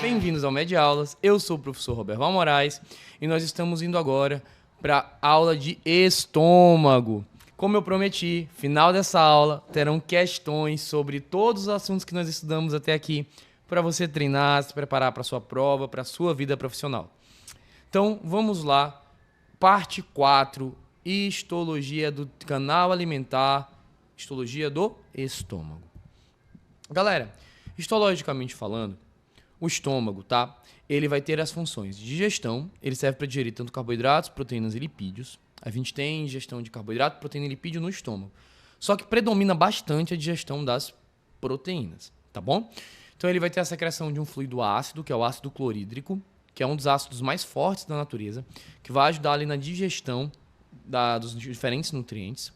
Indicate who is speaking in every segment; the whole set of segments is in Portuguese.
Speaker 1: Bem-vindos ao Med Aulas, eu sou o professor Roberto Moraes e nós estamos indo agora para a aula de estômago. Como eu prometi, final dessa aula terão questões sobre todos os assuntos que nós estudamos até aqui para você treinar, se preparar para a sua prova, para a sua vida profissional. Então, vamos lá, parte 4, histologia do canal alimentar, histologia do estômago. Galera, histologicamente falando, o estômago, tá? Ele vai ter as funções de digestão, ele serve para digerir tanto carboidratos, proteínas e lipídios. A gente tem ingestão de carboidrato, proteína e lipídio no estômago. Só que predomina bastante a digestão das proteínas, tá bom? Então ele vai ter a secreção de um fluido ácido, que é o ácido clorídrico, que é um dos ácidos mais fortes da natureza, que vai ajudar ali na digestão dos diferentes nutrientes.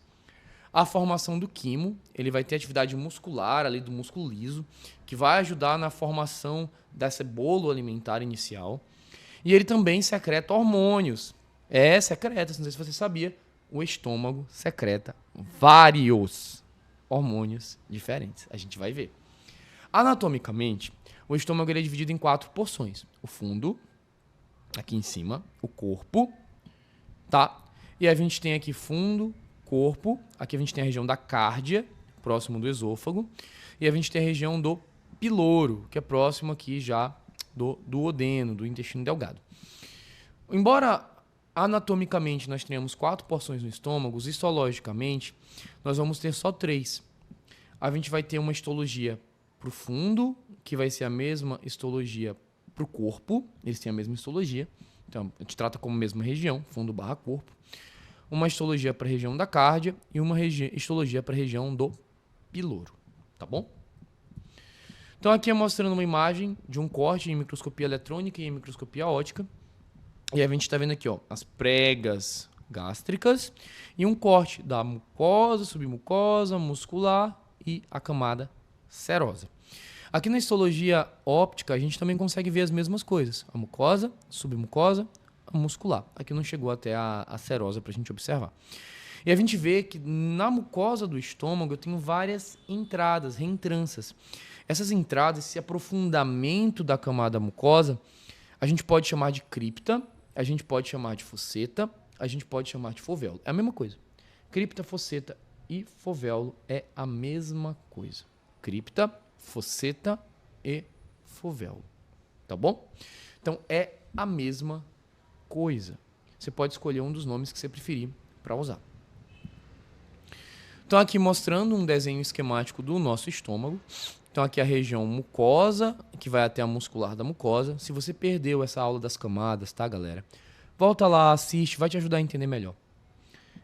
Speaker 1: A formação do quimo, ele vai ter atividade muscular ali do músculo liso, que vai ajudar na formação desse bolo alimentar inicial. E ele também secreta hormônios. Secreta, não sei se você sabia, o estômago secreta vários hormônios diferentes. A gente vai ver. Anatomicamente, o estômago ele é dividido em 4 porções. O fundo, aqui em cima, o corpo, tá? E a gente tem aqui fundo, corpo, aqui a gente tem a região da cárdia, próximo do esôfago, e a gente tem a região do piloro, que é próximo aqui já do duodeno, do intestino delgado. Embora anatomicamente nós tenhamos 4 porções no estômago, histologicamente nós vamos ter só 3. A gente vai ter uma histologia para o fundo, que vai ser a mesma histologia para o corpo, eles têm a mesma histologia, então a gente trata como mesma região, fundo barra corpo. Uma histologia para a região da cárdia e uma histologia para a região do piloro, tá bom? Então aqui é mostrando uma imagem de um corte em microscopia eletrônica e em microscopia óptica. E a gente está vendo aqui, ó, as pregas gástricas e um corte da mucosa, submucosa, muscular e a camada serosa. Aqui na histologia óptica a gente também consegue ver as mesmas coisas, a mucosa, submucosa, muscular. Aqui não chegou até a serosa para a gente observar. E a gente vê que na mucosa do estômago eu tenho várias entradas, reentrâncias. Essas entradas, esse aprofundamento da camada mucosa, a gente pode chamar de cripta, a gente pode chamar de fosseta, a gente pode chamar de fovéolo. É a mesma coisa. Cripta, fosseta e fovéolo é a mesma coisa. Cripta, fosseta e fovéolo. Tá bom? Então é a mesma coisa. Você pode escolher um dos nomes que você preferir para usar. Então aqui mostrando um desenho esquemático do nosso estômago. Então aqui a região mucosa, que vai até a muscular da mucosa. Se você perdeu essa aula das camadas, tá, galera? Volta lá, assiste, vai te ajudar a entender melhor.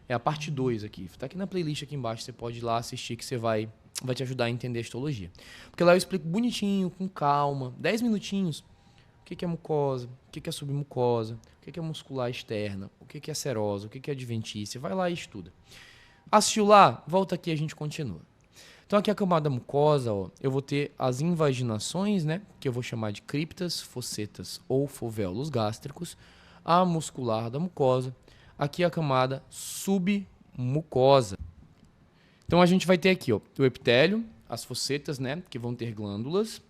Speaker 1: É a parte 2 aqui. Tá aqui na playlist aqui embaixo, você pode ir lá assistir que você vai te ajudar a entender a histologia. Porque lá eu explico bonitinho, com calma, 10 minutinhos. O que é mucosa? O que é submucosa? O que é muscular externa? O que é serosa? O que é adventícia? Vai lá e estuda. Assistiu lá? Volta aqui e a gente continua. Então aqui a camada mucosa, ó, eu vou ter as invaginações, né, que eu vou chamar de criptas, fossetas ou fovéolos gástricos, a muscular da mucosa, aqui a camada submucosa. Então a gente vai ter aqui, ó, o epitélio, as fossetas, né, que vão ter glândulas,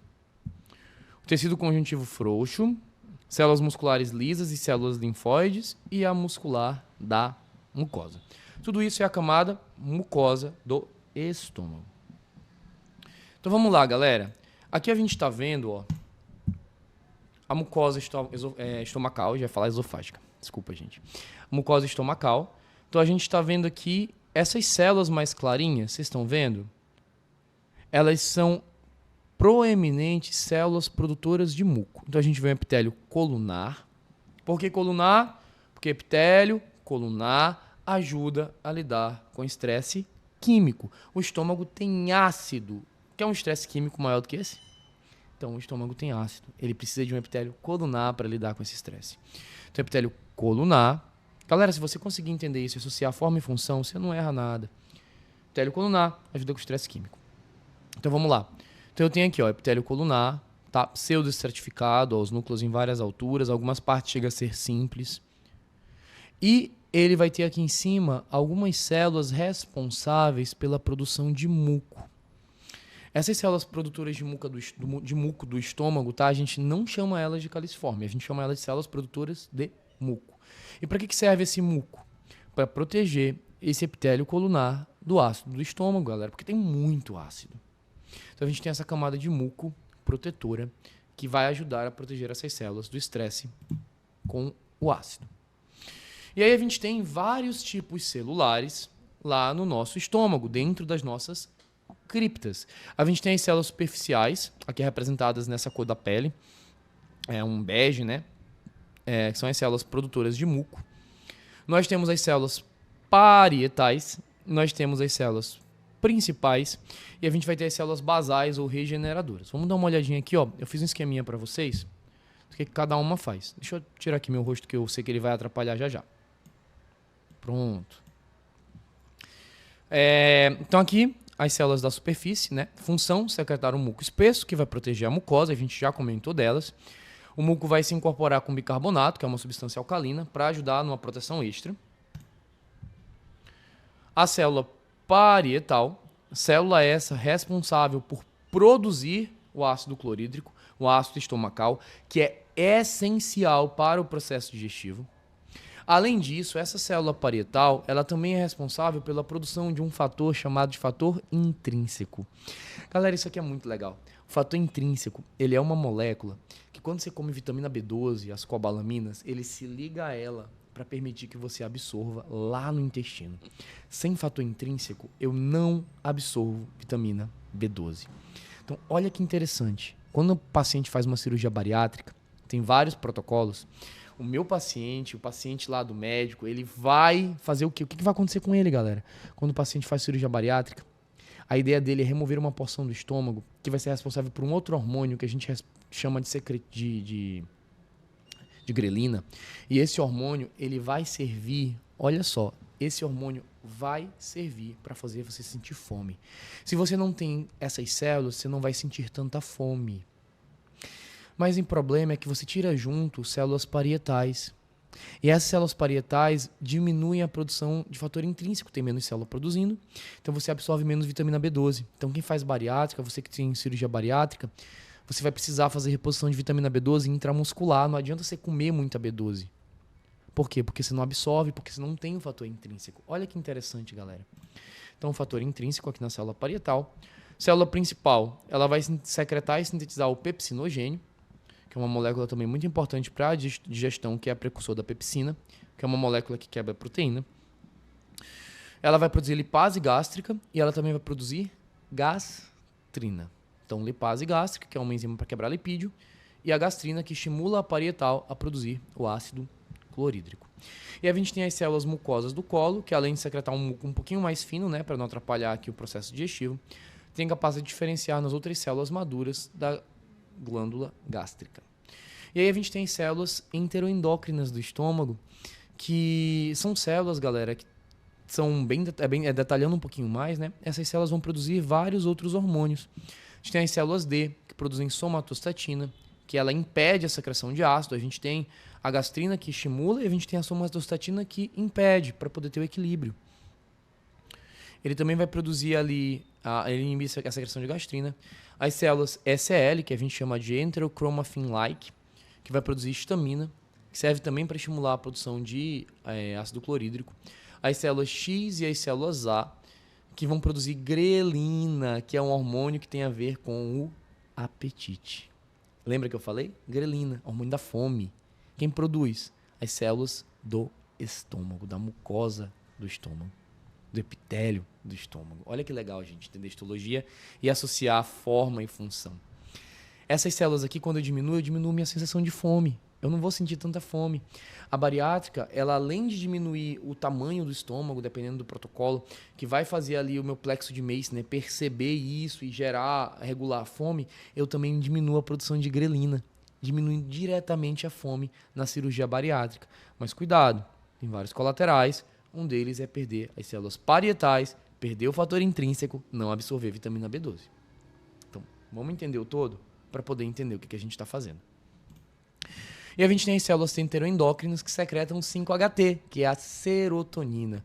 Speaker 1: o tecido conjuntivo frouxo, células musculares lisas e células linfóides e a muscular da mucosa. Tudo isso é a camada mucosa do estômago. Então vamos lá, galera. Aqui a gente está vendo, ó, a mucosa estomacal, já ia falar esofágica, desculpa, gente. A mucosa estomacal. Então a gente está vendo aqui essas células mais clarinhas, vocês estão vendo? Elas são proeminentes células produtoras de muco. Então a gente vê um epitélio colunar. Por que colunar? Porque epitélio colunar ajuda a lidar com estresse químico. O estômago tem ácido. Quer um estresse químico maior do que esse? Então o estômago tem ácido. Ele precisa de um epitélio colunar para lidar com esse estresse. Então epitélio colunar. Galera, se você conseguir entender isso e associar forma e função, você não erra nada. Epitélio colunar ajuda com o estresse químico. Então vamos lá. Então eu tenho aqui, ó, epitélio colunar, tá? Pseudoestratificado, ó, os núcleos em várias alturas, algumas partes chegam a ser simples. E ele vai ter aqui em cima algumas células responsáveis pela produção de muco. Essas células produtoras de muco do estômago, tá? A gente não chama elas de caliciforme, a gente chama elas de células produtoras de muco. E para que serve esse muco? Para proteger esse epitélio colunar do ácido do estômago, galera, porque tem muito ácido. Então a gente tem essa camada de muco protetora que vai ajudar a proteger essas células do estresse com o ácido. E aí a gente tem vários tipos celulares lá no nosso estômago, dentro das nossas criptas. A gente tem as células superficiais, aqui representadas nessa cor da pele, é um bege, né? Que são as células produtoras de muco. Nós temos as células parietais, nós temos as células principais e a gente vai ter as células basais ou regeneradoras. Vamos dar uma olhadinha aqui, ó. Eu fiz um esqueminha para vocês, o que cada uma faz. Deixa eu tirar aqui meu rosto que eu sei que ele vai atrapalhar já já. Pronto. Então aqui as células da superfície, né? Função, secretar um muco espesso que vai proteger a mucosa, a gente já comentou delas. O muco vai se incorporar com bicarbonato, que é uma substância alcalina, para ajudar numa proteção extra. A célula parietal, célula essa responsável por produzir o ácido clorídrico, o ácido estomacal, que é essencial para o processo digestivo. Além disso, essa célula parietal, ela também é responsável pela produção de um fator chamado de fator intrínseco. Galera, isso aqui é muito legal. O fator intrínseco, ele é uma molécula que quando você come vitamina B12, as cobalaminas, ele se liga a ela para permitir que você absorva lá no intestino. Sem fator intrínseco, eu não absorvo vitamina B12. Então, olha que interessante. Quando o paciente faz uma cirurgia bariátrica, tem vários protocolos. O meu paciente, o paciente lá do médico, ele vai fazer o quê? O que vai acontecer com ele, galera? Quando o paciente faz cirurgia bariátrica, a ideia dele é remover uma porção do estômago que vai ser responsável por um outro hormônio que a gente chama de grelina. E esse hormônio, ele vai servir, olha só, esse hormônio vai servir para fazer você sentir fome. Se você não tem essas células, você não vai sentir tanta fome. Mas o problema é que você tira junto células parietais. E essas células parietais diminuem a produção de fator intrínseco, tem menos célula produzindo, então você absorve menos vitamina B12. Então quem faz bariátrica, você que tem cirurgia bariátrica, você vai precisar fazer reposição de vitamina B12 intramuscular, não adianta você comer muita B12. Por quê? Porque você não absorve, porque você não tem o fator intrínseco. Olha que interessante, galera. Então o fator intrínseco aqui na célula parietal. Célula principal, ela vai secretar e sintetizar o pepsinogênio, que é uma molécula também muito importante para a digestão, que é a precursor da pepsina, que é uma molécula que quebra a proteína. Ela vai produzir lipase gástrica e ela também vai produzir gastrina. Então, lipase gástrica, que é uma enzima para quebrar lipídio, e a gastrina, que estimula a parietal a produzir o ácido clorídrico. E a gente tem as células mucosas do colo, que além de secretar um muco um pouquinho mais fino, né, para não atrapalhar aqui o processo digestivo, tem capacidade de diferenciar nas outras células maduras da glândula gástrica. E aí a gente tem células enteroendócrinas do estômago, que são células, galera, que são detalhando um pouquinho mais, né? Essas células vão produzir vários outros hormônios. A gente tem as células D, que produzem somatostatina, que ela impede a secreção de ácido. A gente tem a gastrina, que estimula, e a gente tem a somatostatina, que impede, para poder ter o equilíbrio. Ele também vai produzir ali, ele inibe a secreção de gastrina. As células SL, que a gente chama de enterochromaffin-like, que vai produzir histamina, que serve também para estimular a produção de ácido clorídrico. As células X e as células A, que vão produzir grelina, que é um hormônio que tem a ver com o apetite. Lembra que eu falei? Grelina, hormônio da fome. Quem produz? As células do estômago, da mucosa do estômago, do epitélio do estômago. Olha que legal, gente, entender histologia e associar a forma e função. Essas células aqui, quando eu diminuo minha sensação de fome. Eu não vou sentir tanta fome. A bariátrica, ela além de diminuir o tamanho do estômago, dependendo do protocolo, que vai fazer ali o meu plexo de Mason, né, perceber isso e regular a fome, eu também diminuo a produção de grelina, diminuindo diretamente a fome na cirurgia bariátrica. Mas cuidado, tem vários colaterais. Um deles é perder as células parietais, perder o fator intrínseco, não absorver vitamina B12. Então, vamos entender o todo para poder entender o que a gente está fazendo. E a gente tem as células enteroendócrinas que secretam 5-HT, que é a serotonina,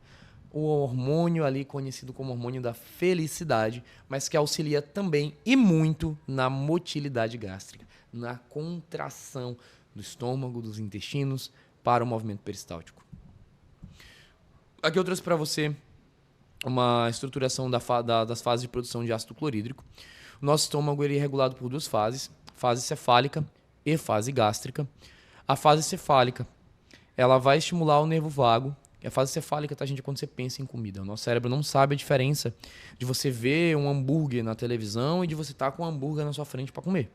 Speaker 1: o hormônio ali conhecido como hormônio da felicidade, mas que auxilia também e muito na motilidade gástrica, na contração do estômago, dos intestinos para o movimento peristáltico. Aqui eu trouxe para você uma estruturação das fases de produção de ácido clorídrico. O nosso estômago ele é regulado por duas fases, fase cefálica e fase gástrica. A fase cefálica, ela vai estimular o nervo vago. E a fase cefálica, tá, gente, é quando você pensa em comida. O nosso cérebro não sabe a diferença de você ver um hambúrguer na televisão e de você estar com um hambúrguer na sua frente para comer.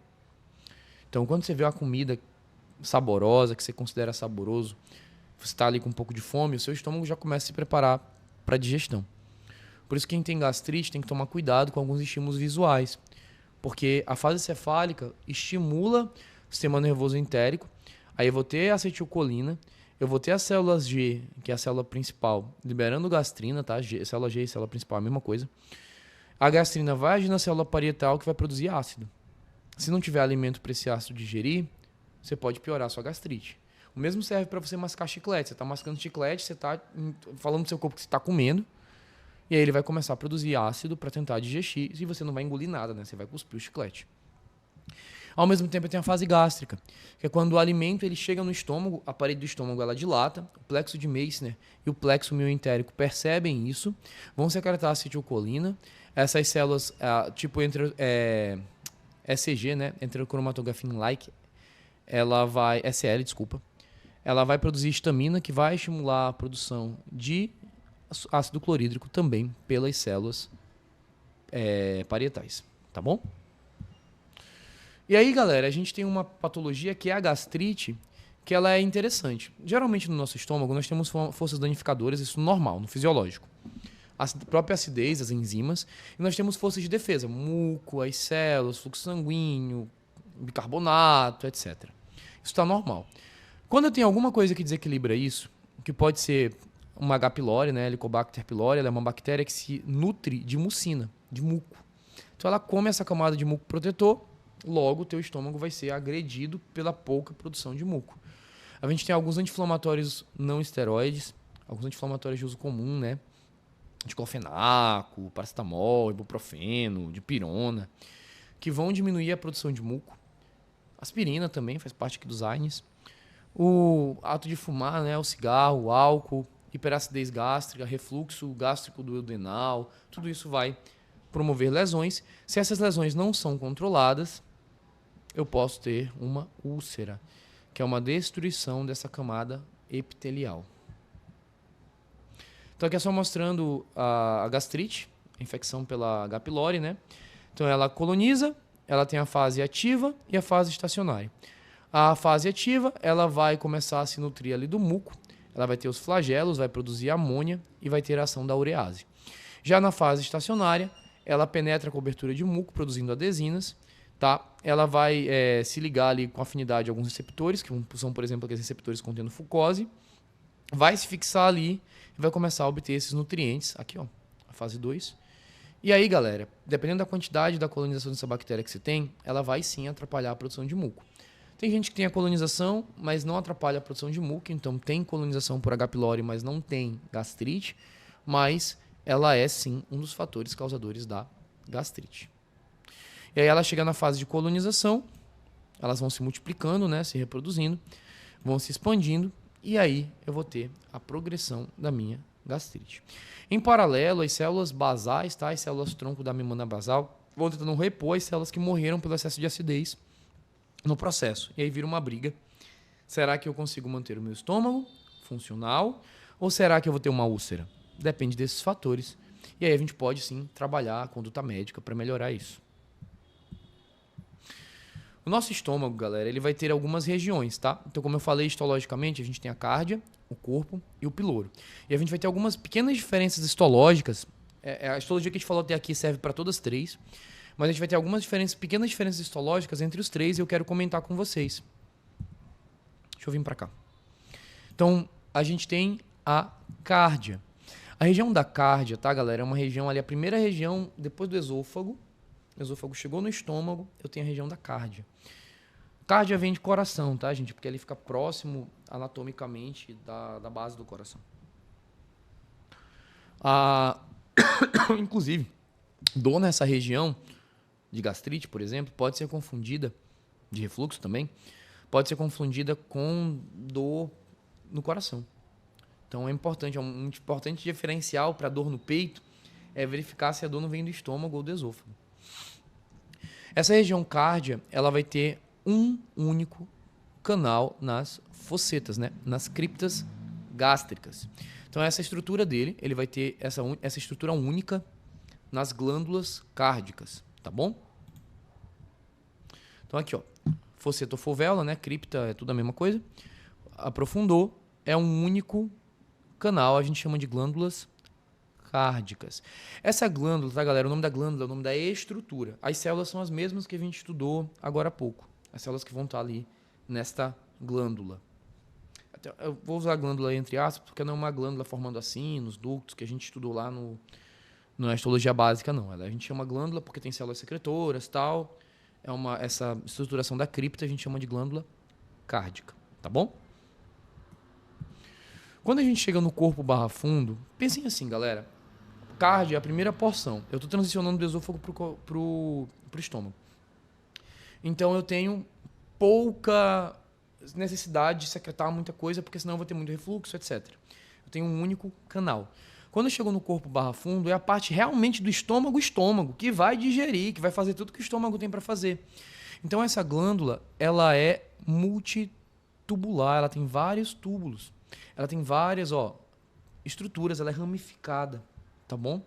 Speaker 1: Então, quando você vê uma comida saborosa, que você considera saboroso, você está ali com um pouco de fome, o seu estômago já começa a se preparar para a digestão. Por isso, quem tem gastrite tem que tomar cuidado com alguns estímulos visuais, porque a fase cefálica estimula o sistema nervoso entérico. Aí eu vou ter acetilcolina, eu vou ter as células G, que é a célula principal, liberando gastrina, tá? Célula G e célula principal é a mesma coisa. A gastrina vai agir na célula parietal, que vai produzir ácido. Se não tiver alimento para esse ácido digerir, você pode piorar a sua gastrite. O mesmo serve para você mascar chiclete. Você está mascando chiclete, você está falando do seu corpo que você está comendo, e aí ele vai começar a produzir ácido para tentar digerir, e você não vai engolir nada, né? Você vai cuspir o chiclete. Ao mesmo tempo, tem a fase gástrica, que é quando o alimento ele chega no estômago, a parede do estômago ela dilata, o plexo de Meissner e o plexo mioentérico percebem isso, vão secretar acetilcolina, essas células, tipo ECG, né, enterocromatographin-like, ela vai, SL, desculpa, ela vai produzir histamina, que vai estimular a produção de ácido clorídrico também pelas células parietais, tá bom? E aí, galera, a gente tem uma patologia que é a gastrite, que ela é interessante. Geralmente no nosso estômago nós temos forças danificadoras, isso normal, no fisiológico. A própria acidez, as enzimas, e nós temos forças de defesa, muco, as células, fluxo sanguíneo, bicarbonato, etc. Isso está normal. Quando eu tenho alguma coisa que desequilibra isso, que pode ser uma H. pylori, né, Helicobacter pylori, ela é uma bactéria que se nutre de mucina, de muco. Então ela come essa camada de muco protetor, logo o teu estômago vai ser agredido pela pouca produção de muco. A gente tem alguns anti-inflamatórios não esteroides, alguns anti-inflamatórios de uso comum, né? Diclofenaco, paracetamol, ibuprofeno, dipirona, que vão diminuir a produção de muco. Aspirina também faz parte aqui dos AINES. O ato de fumar, né? O cigarro, o álcool, hiperacidez gástrica, refluxo gástrico duodenal, tudo isso vai promover lesões. Se essas lesões não são controladas, eu posso ter uma úlcera, que é uma destruição dessa camada epitelial. Então aqui é só mostrando a gastrite, a infecção pela H. pylori, né? Então ela coloniza, ela tem a fase ativa e a fase estacionária. A fase ativa, ela vai começar a se nutrir ali do muco, ela vai ter os flagelos, vai produzir amônia e vai ter a ação da urease. Já na fase estacionária, ela penetra a cobertura de muco, produzindo adesinas, tá? Ela vai se ligar ali com afinidade a alguns receptores, que são, por exemplo, aqueles receptores contendo fucose, vai se fixar ali e vai começar a obter esses nutrientes, aqui ó, a fase 2. E aí, galera, dependendo da quantidade da colonização dessa bactéria que você tem, ela vai sim atrapalhar a produção de muco. Tem gente que tem a colonização, mas não atrapalha a produção de muco, então tem colonização por H. pylori, mas não tem gastrite, mas ela é sim um dos fatores causadores da gastrite. E aí ela chega na fase de colonização, elas vão se multiplicando, né, se reproduzindo, vão se expandindo, e aí eu vou ter a progressão da minha gastrite. Em paralelo, as células basais, tá, as células tronco da membrana basal, vão tentando repor as células que morreram pelo excesso de acidez no processo. E aí vira uma briga. Será que eu consigo manter o meu estômago funcional? Ou será que eu vou ter uma úlcera? Depende desses fatores. E aí a gente pode sim trabalhar a conduta médica para melhorar isso. O nosso estômago, galera, ele vai ter algumas regiões, tá? Então, como eu falei, histologicamente, a gente tem a cárdia, o corpo e o piloro. E a gente vai ter algumas pequenas diferenças histológicas. A histologia que a gente falou até aqui serve para todas as três. Mas a gente vai ter algumas pequenas diferenças histológicas entre os três e eu quero comentar com vocês. Deixa eu vir para cá. Então, a gente tem a cárdia. A região da cárdia, tá, galera? É uma região ali, a primeira região depois do esôfago. O esôfago chegou no estômago, eu tenho a região da cárdia. Cárdia vem de coração, tá, gente? Porque ele fica próximo anatomicamente da base do coração. Inclusive, dor nessa região de gastrite, por exemplo, pode ser confundida, de refluxo também, pode ser confundida com dor no coração. Então é um importante diferencial para dor no peito é verificar se a dor não vem do estômago ou do esôfago. Essa região cárdia, ela vai ter um único canal nas fossetas, né? Nas criptas gástricas. Então essa estrutura dele, ele vai ter essa estrutura única nas glândulas cárdicas, tá bom? Então aqui, ó, fosseta ou fovéola, né? Cripta é tudo a mesma coisa. Aprofundou, é um único canal, a gente chama de glândulas cárdicas. Essa glândula, tá, galera? O nome da glândula é o nome da estrutura. As células são as mesmas que a gente estudou agora há pouco. As células que vão estar ali nesta glândula. Eu vou usar a glândula entre aspas, porque não é uma glândula formando assim, nos ductos, que a gente estudou lá na histologia básica, não. A gente chama glândula porque tem células secretoras e tal. Essa estruturação da cripta a gente chama de glândula cárdica, tá bom? Quando a gente chega no corpo barra fundo, pensem assim, galera. Cárdia é a primeira porção. Eu estou transicionando do esôfago pro estômago. Então eu tenho pouca necessidade de secretar muita coisa, porque senão eu vou ter muito refluxo, etc. Eu tenho um único canal. Quando eu chego no corpo barra fundo, é a parte realmente do estômago, que vai digerir, que vai fazer tudo que o estômago tem para fazer. Então essa glândula, ela é multitubular, ela tem vários túbulos. Ela tem várias, estruturas, ela é ramificada, tá bom?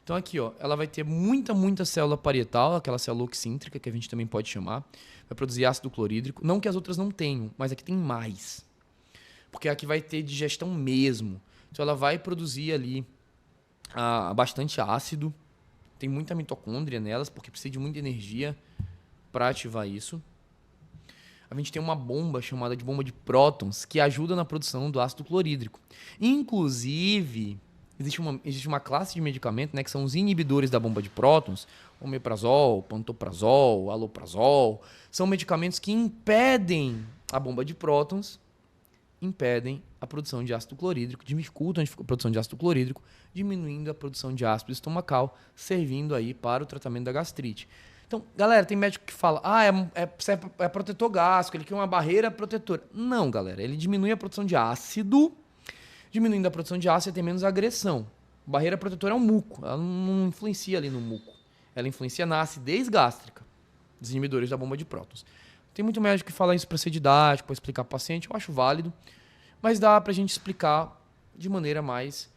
Speaker 1: Então aqui, ela vai ter muita célula parietal, aquela célula oxíntrica, que a gente também pode chamar. Vai produzir ácido clorídrico. Não que as outras não tenham, mas aqui tem mais. Porque aqui vai ter digestão mesmo. Então ela vai produzir ali bastante ácido. Tem muita mitocôndria nelas, porque precisa de muita energia para ativar isso. A gente tem uma bomba chamada de bomba de prótons, que ajuda na produção do ácido clorídrico. Inclusive, existe uma classe de medicamento, né, que são os inibidores da bomba de prótons, omeprazol, pantoprazol, aloprazol. São medicamentos que impedem a bomba de prótons, impedem a produção de ácido clorídrico, dificultam a produção de ácido clorídrico, diminuindo a produção de ácido estomacal, servindo aí para o tratamento da gastrite. Então, galera, tem médico que fala, é protetor gástrico, ele cria uma barreira protetora. Não, galera, ele diminui a produção de ácido. Diminuindo a produção de ácido, tem menos agressão. Barreira protetora é um muco, ela não influencia ali no muco. Ela influencia na acidez gástrica, dos inibidores da bomba de prótons. Tem muito médico que fala isso para ser didático, para explicar para o paciente, eu acho válido, mas dá para a gente explicar de maneira mais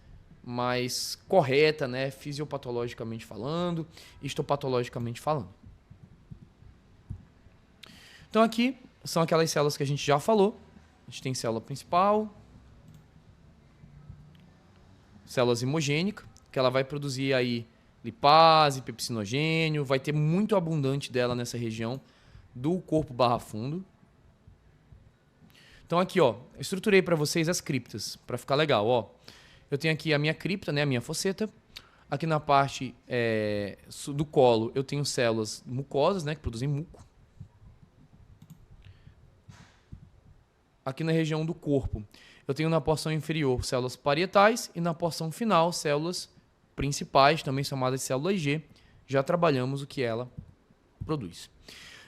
Speaker 1: correta, né? Fisiopatologicamente falando, histopatologicamente falando. Então aqui são aquelas células que a gente já falou. A gente tem célula principal, células imogênicas, que ela vai produzir aí lipase, pepsinogênio, vai ter muito abundante dela nessa região do corpo barra fundo. Então aqui, estruturei para vocês as criptas, para ficar legal, Eu tenho aqui a minha cripta, né, a minha fosseta. Aqui na parte do colo eu tenho células mucosas, né, que produzem muco. Aqui na região do corpo eu tenho na porção inferior células parietais e na porção final células principais, também chamadas de células G. Já trabalhamos o que ela produz.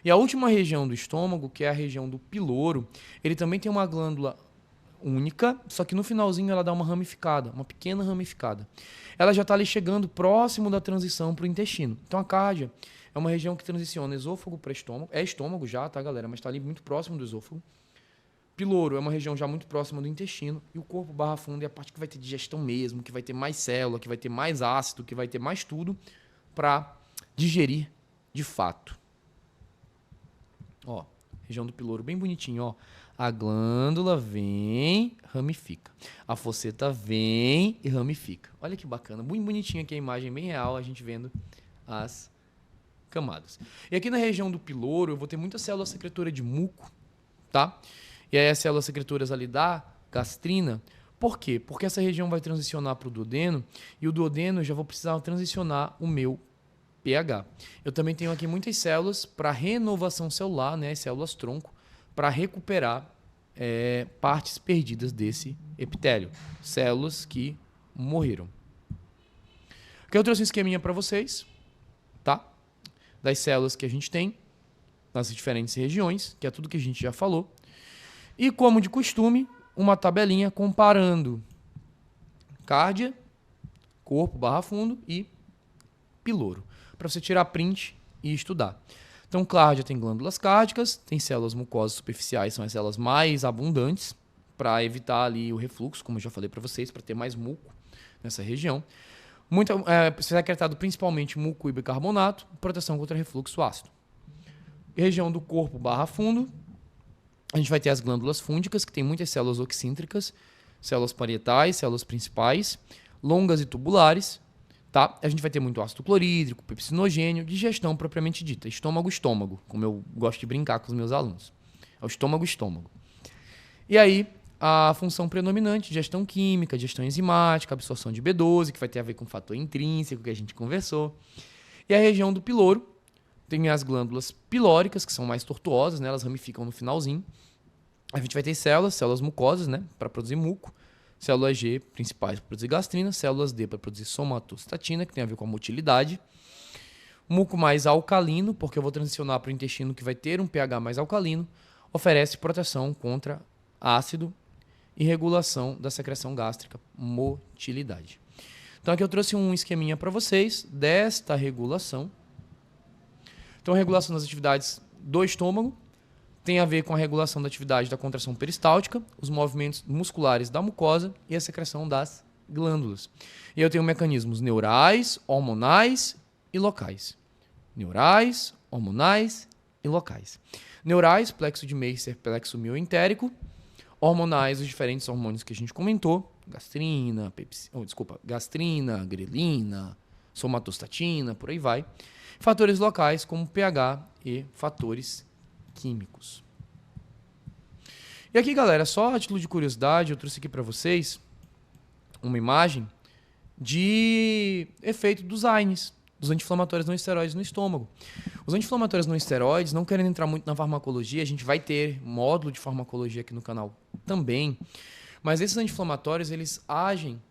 Speaker 1: E a última região do estômago, que é a região do piloro, ele também tem uma glândula única, só que no finalzinho ela dá uma ramificada, uma pequena ramificada. Ela já está ali chegando próximo da transição para o intestino. Então a cárdia é uma região que transiciona esôfago para estômago. É estômago já, tá, galera? Mas está ali muito próximo do esôfago. Piloro é uma região já muito próxima do intestino. E o corpo barra fundo é a parte que vai ter digestão mesmo, que vai ter mais célula, que vai ter mais ácido, que vai ter mais tudo para digerir de fato. Região do piloro bem bonitinho, A glândula vem, ramifica. A fosseta vem e ramifica. Olha que bacana, bem bonitinho aqui a imagem, bem real, a gente vendo as camadas. E aqui na região do piloro eu vou ter muita célula secretora de muco, tá? E aí as células secretoras ali da gastrina. Por quê? Porque essa região vai transicionar para o duodeno e o duodeno eu já vou precisar transicionar o meu pH. Eu também tenho aqui muitas células para renovação celular, né? Células tronco, para recuperar partes perdidas desse epitélio, células que morreram. Aqui eu trouxe um esqueminha para vocês, tá? Das células que a gente tem nas diferentes regiões, que é tudo que a gente já falou. E, como de costume, uma tabelinha comparando cárdia, corpo barra fundo e piloro, para você tirar print e estudar. Então, cárdia tem glândulas cárdicas, tem células mucosas superficiais, são as células mais abundantes, para evitar ali o refluxo, como eu já falei para vocês, para ter mais muco nessa região. Secretado principalmente muco e bicarbonato, proteção contra refluxo ácido. Região do corpo barra fundo, a gente vai ter as glândulas fúndicas, que tem muitas células oxíntricas, células parietais, células principais, longas e tubulares. Tá? A gente vai ter muito ácido clorídrico, pepsinogênio, digestão propriamente dita, estômago, como eu gosto de brincar com os meus alunos. É o estômago. E aí, a função predominante, digestão química, digestão enzimática, absorção de B12, que vai ter a ver com o fator intrínseco que a gente conversou. E a região do piloro, tem as glândulas pilóricas, que são mais tortuosas, né? Elas ramificam no finalzinho. A gente vai ter células mucosas, né? Para produzir muco. Células G principais para produzir gastrina, células D para produzir somatostatina, que tem a ver com a motilidade. Muco mais alcalino, porque eu vou transicionar para o intestino que vai ter um pH mais alcalino, oferece proteção contra ácido e regulação da secreção gástrica, motilidade. Então aqui eu trouxe um esqueminha para vocês desta regulação. Então, a regulação das atividades do estômago tem a ver com a regulação da atividade da contração peristáltica, os movimentos musculares da mucosa e a secreção das glândulas. E eu tenho mecanismos neurais, hormonais e locais. Neurais, hormonais e locais. Neurais, plexo de Meissner, plexo mioentérico. Hormonais, os diferentes hormônios que a gente comentou. Gastrina, grelina, somatostatina, por aí vai. Fatores locais como pH e fatores químicos. E aqui, galera, só a título de curiosidade, eu trouxe aqui para vocês uma imagem de efeito dos AINES, dos anti-inflamatórios não esteroides no estômago. Os anti-inflamatórios não esteroides, não querendo entrar muito na farmacologia, a gente vai ter módulo de farmacologia aqui no canal também, mas esses anti-inflamatórios, eles agem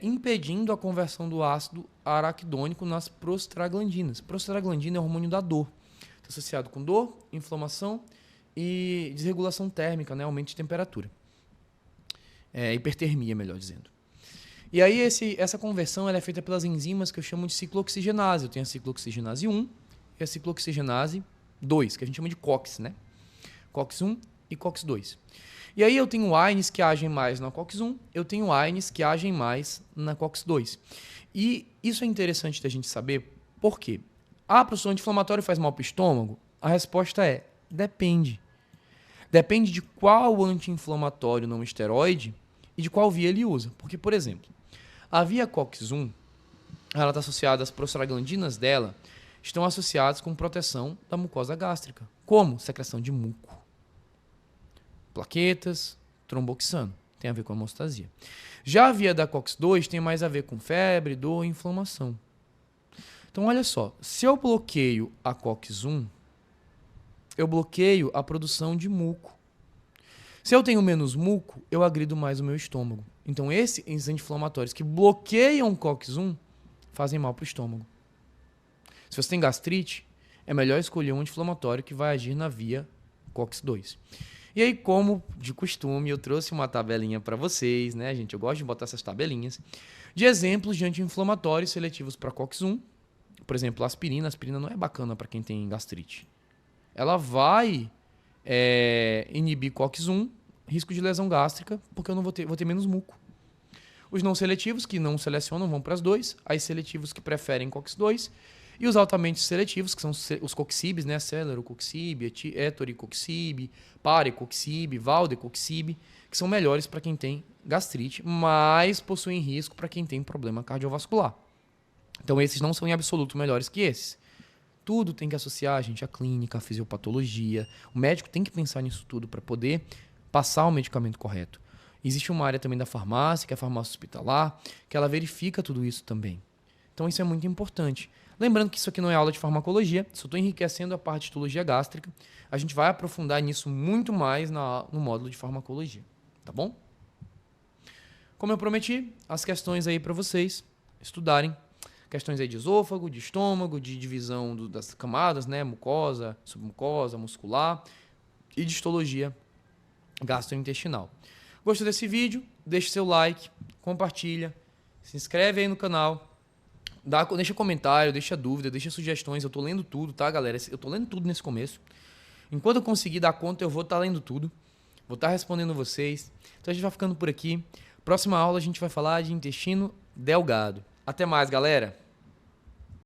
Speaker 1: impedindo a conversão do ácido araquidônico nas prostaglandinas. Prostaglandina é o hormônio da dor. Está associado com dor, inflamação e desregulação térmica, né? Aumento de temperatura. Hipertermia, melhor dizendo. E aí essa conversão ela é feita pelas enzimas que eu chamo de ciclooxigenase. Eu tenho a ciclooxigenase 1 e a ciclooxigenase 2, que a gente chama de COX, né? COX-1 e COX-2. E aí eu tenho AINES que agem mais na COX-1, eu tenho AINES que agem mais na COX-2. E isso é interessante da gente saber por quê. Professor, anti-inflamatório faz mal para o estômago? A resposta é, depende. Depende de qual anti-inflamatório não esteroide e de qual via ele usa. Porque, por exemplo, a via COX-1, ela está associada, as prostaglandinas dela estão associadas com proteção da mucosa gástrica. Como? Secreção de muco. Plaquetas, tromboxano. Tem a ver com a hemostasia. Já a via da COX-2 tem mais a ver com febre, dor e inflamação. Então, olha só. Se eu bloqueio a COX-1, eu bloqueio a produção de muco. Se eu tenho menos muco, eu agrido mais o meu estômago. Então, esses anti-inflamatórios que bloqueiam o COX-1 fazem mal para o estômago. Se você tem gastrite, é melhor escolher um anti-inflamatório que vai agir na via COX-2. E aí, como de costume, eu trouxe uma tabelinha para vocês, né, gente? Eu gosto de botar essas tabelinhas de exemplos de anti-inflamatórios seletivos para COX-1. Por exemplo, a aspirina. A aspirina não é bacana para quem tem gastrite. Ela vai inibir COX-1, risco de lesão gástrica, porque eu não vou ter menos muco. Os não seletivos, que não selecionam, vão para as 2. As seletivos que preferem COX-2. E os altamente seletivos, que são os coxibes, né? Celerocoxib, etoricoxib, parecoxib, valdecoxib, que são melhores para quem tem gastrite, mas possuem risco para quem tem problema cardiovascular. Então, esses não são em absoluto melhores que esses. Tudo tem que associar, gente, a clínica, a fisiopatologia. O médico tem que pensar nisso tudo para poder passar o medicamento correto. Existe uma área também da farmácia, que é a farmácia hospitalar, que ela verifica tudo isso também. Então isso é muito importante. Lembrando que isso aqui não é aula de farmacologia, só estou enriquecendo a parte de histologia gástrica. A gente vai aprofundar nisso muito mais no módulo de farmacologia, tá bom? Como eu prometi, as questões aí para vocês estudarem. Questões aí de esôfago, de estômago, de divisão das camadas, né? Mucosa, submucosa, muscular e de histologia gastrointestinal. Gostou desse vídeo? Deixe seu like, compartilha, se inscreve aí no canal. Deixa comentário, deixa dúvida, deixa sugestões. Eu tô lendo tudo, tá, galera? Eu tô lendo tudo nesse começo. Enquanto eu conseguir dar conta, eu vou estar lendo tudo. Vou estar respondendo vocês. Então a gente vai ficando por aqui. Próxima aula a gente vai falar de intestino delgado. Até mais, galera!